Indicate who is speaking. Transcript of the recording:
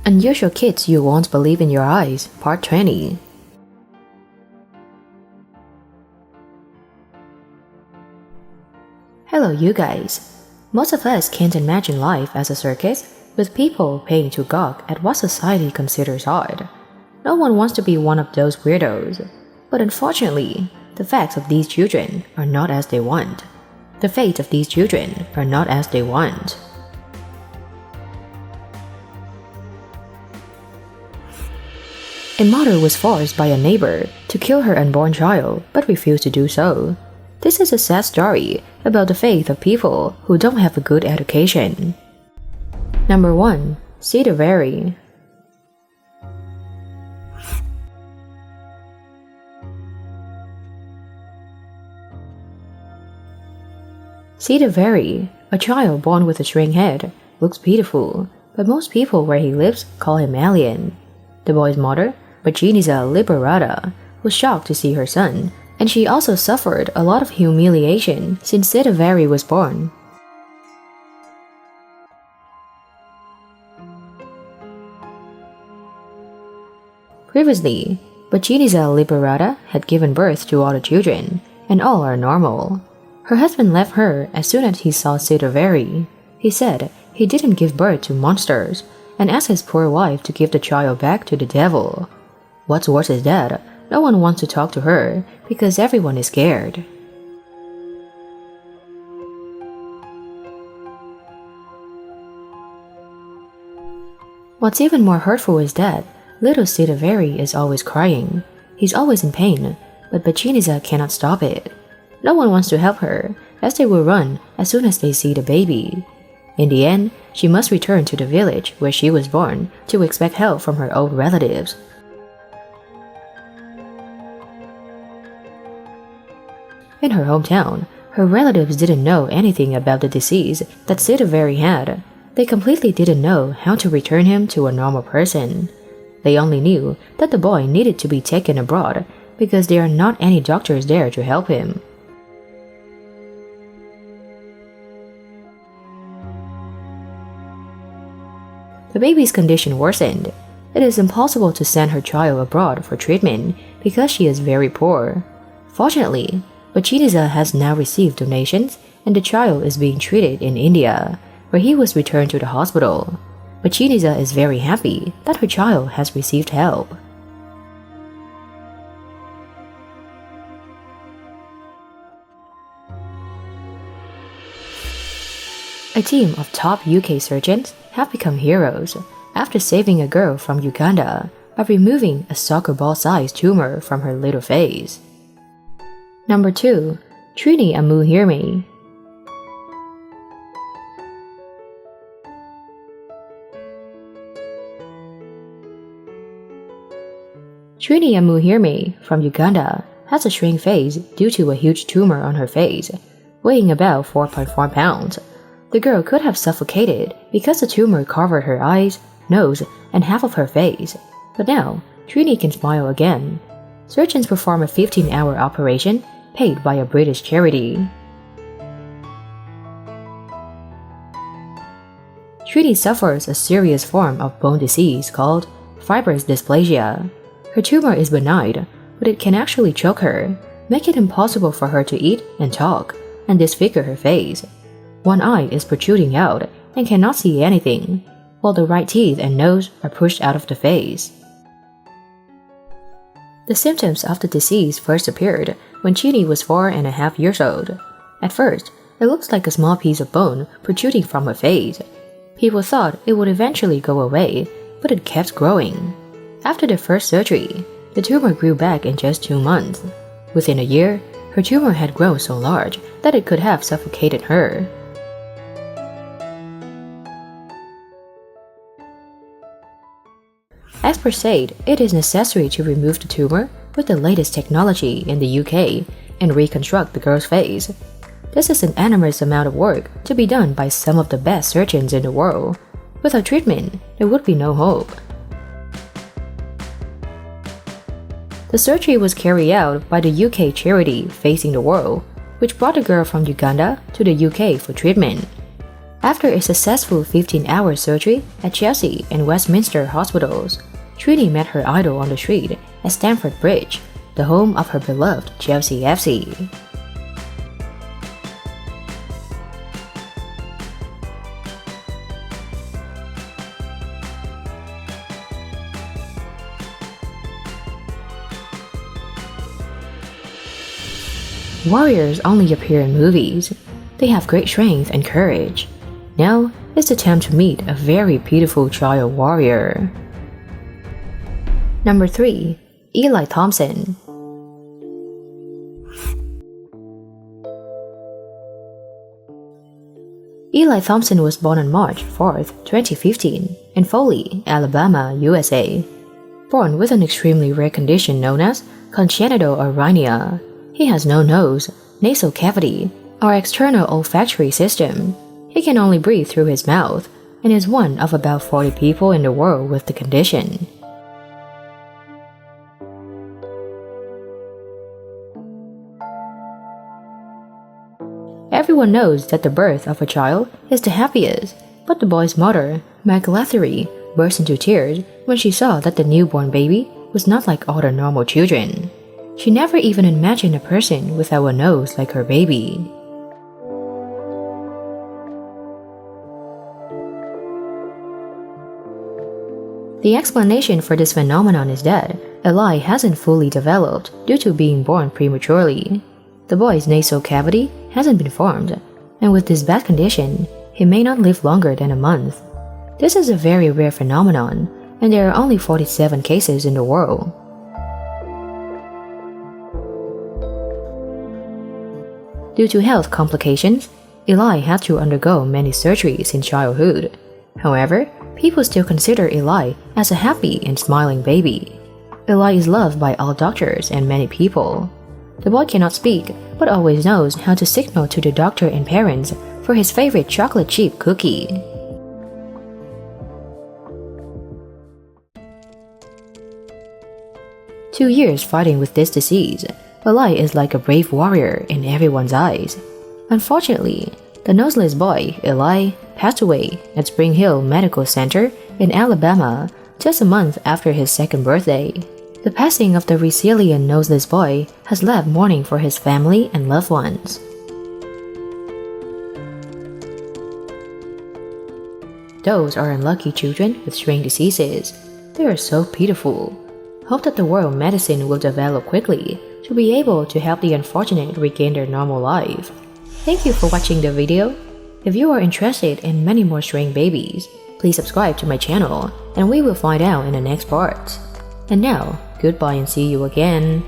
Speaker 1: Unusual Kids You Won't Believe in Your Eyes, Part 20. Hello you guys. Most of us can't imagine life as a circus, with people paying to gawk at what society considers odd. No one wants to be one of those weirdos. But unfortunately, the facts of these children are not as they want. The fates of these children are not as they want. A mother was forced by a neighbor to kill her unborn child, but refused to do so. This is a sad story about the fate of people who don't have a good education. Number 1. Cideveri. Cideveri, a child born with a shrink head, looks beautiful, but most people where he lives call him alien. The boy's mother, Cideveri Liberata, was shocked to see her son, and she also suffered a lot of humiliation since Cideveri was born. Previously, Cideveri Liberata had given birth to all the children, and all are normal. Her husband left her as soon as he saw Cideveri. He said he didn't give birth to monsters, and asked his poor wife to give the child back to the devil. What's worse is that no one wants to talk to her because everyone is scared. What's even more hurtful is that little Cideveri is always crying. He's always in pain, but Cideveri cannot stop it. No one wants to help her, as they will run as soon as they see the baby. In the end, she must return to the village where she was born to expect help from her old relatives. In her hometown, her relatives didn't know anything about the disease that Cideveri had. They completely didn't know how to return him to a normal person. They only knew that the boy needed to be taken abroad because there are not any doctors there to help him. The baby's condition worsened. It is impossible to send her child abroad for treatment because she is very poor. Fortunately, Cideveri has now received donations and the child is being treated in India, where he was returned to the hospital. Cideveri is very happy that her child has received help. A team of top UK surgeons have become heroes after saving a girl from Uganda by removing a soccer ball-sized tumor from her little face. Number 2. Trinny Amuhirme. Trinny Amuhirme from Uganda has a shrink face due to a huge tumor on her face, weighing about 4.4 pounds. The girl could have suffocated because the tumor covered her eyes, nose, and half of her face. But now, Trinny can smile again. Surgeons perform a 15-hour operation paid by a British charity. Trinny suffers a serious form of bone disease called fibrous dysplasia. Her tumor is benign, but it can actually choke her, make it impossible for her to eat and talk, and disfigure her face. One eye is protruding out and cannot see anything, while the right teeth and nose are pushed out of the face. The symptoms of the disease first appeared when Trinny was 4.5 years old. At first, it looks like a small piece of bone protruding from her face. People thought it would eventually go away, but it kept growing. After the first surgery, the tumor grew back in just 2 months. Within a year, her tumor had grown so large that it could have suffocated her. Experts said it is necessary to remove the tumor with the latest technology in the UK and reconstruct the girl's face. This is an enormous amount of work to be done by some of the best surgeons in the world. Without treatment, there would be no hope. The surgery was carried out by the UK charity Facing the World, which brought the girl from Uganda to the UK for treatment. After a successful 15-hour surgery at Chelsea and Westminster hospitals, Trinny met her idol on the street at Stamford Bridge, the home of her beloved Chelsea FC. Warriors only appear in movies. They have great strength and courage. Now it's the time to meet a very beautiful child warrior. Number 3. Eli Thompson. Eli Thompson was born on March 4, 2015, in Foley, Alabama, USA. Born with an extremely rare condition known as congenital orhynea, he has no nose, nasal cavity, or external olfactory system. He can only breathe through his mouth and is one of about 40 people in the world with the condition. Everyone knows that the birth of a child is the happiest, but the boy's mother, Maglathery, burst into tears when she saw that the newborn baby was not like other normal children. She never even imagined a person without a nose like her baby. The explanation for this phenomenon is that Eli hasn't fully developed due to being born prematurely. The boy's nasal cavity hasn't been formed, and with this bad condition, he may not live longer than a month. This is a very rare phenomenon, and there are only 47 cases in the world. Due to health complications, Eli had to undergo many surgeries in childhood. However, people still consider Eli as a happy and smiling baby. Eli is loved by all doctors and many people. The boy cannot speak, but always knows how to signal to the doctor and parents for his favorite chocolate chip cookie. "2 years fighting with this disease, Eli is like a brave warrior in everyone's eyes. Unfortunately, the noseless boy, Eli, passed away at Spring Hill Medical Center in Alabama just a month after his second birthday. The passing of the resilient noseless boy has left mourning for his family and loved ones. Those are unlucky children with strange diseases. They are so pitiful. Hope that the world medicine will develop quickly to be able to help the unfortunate regain their normal life. Thank you for watching the video. If you are interested in many more strange babies, please subscribe to my channel and we will find out in the next part. And now, goodbye and see you again.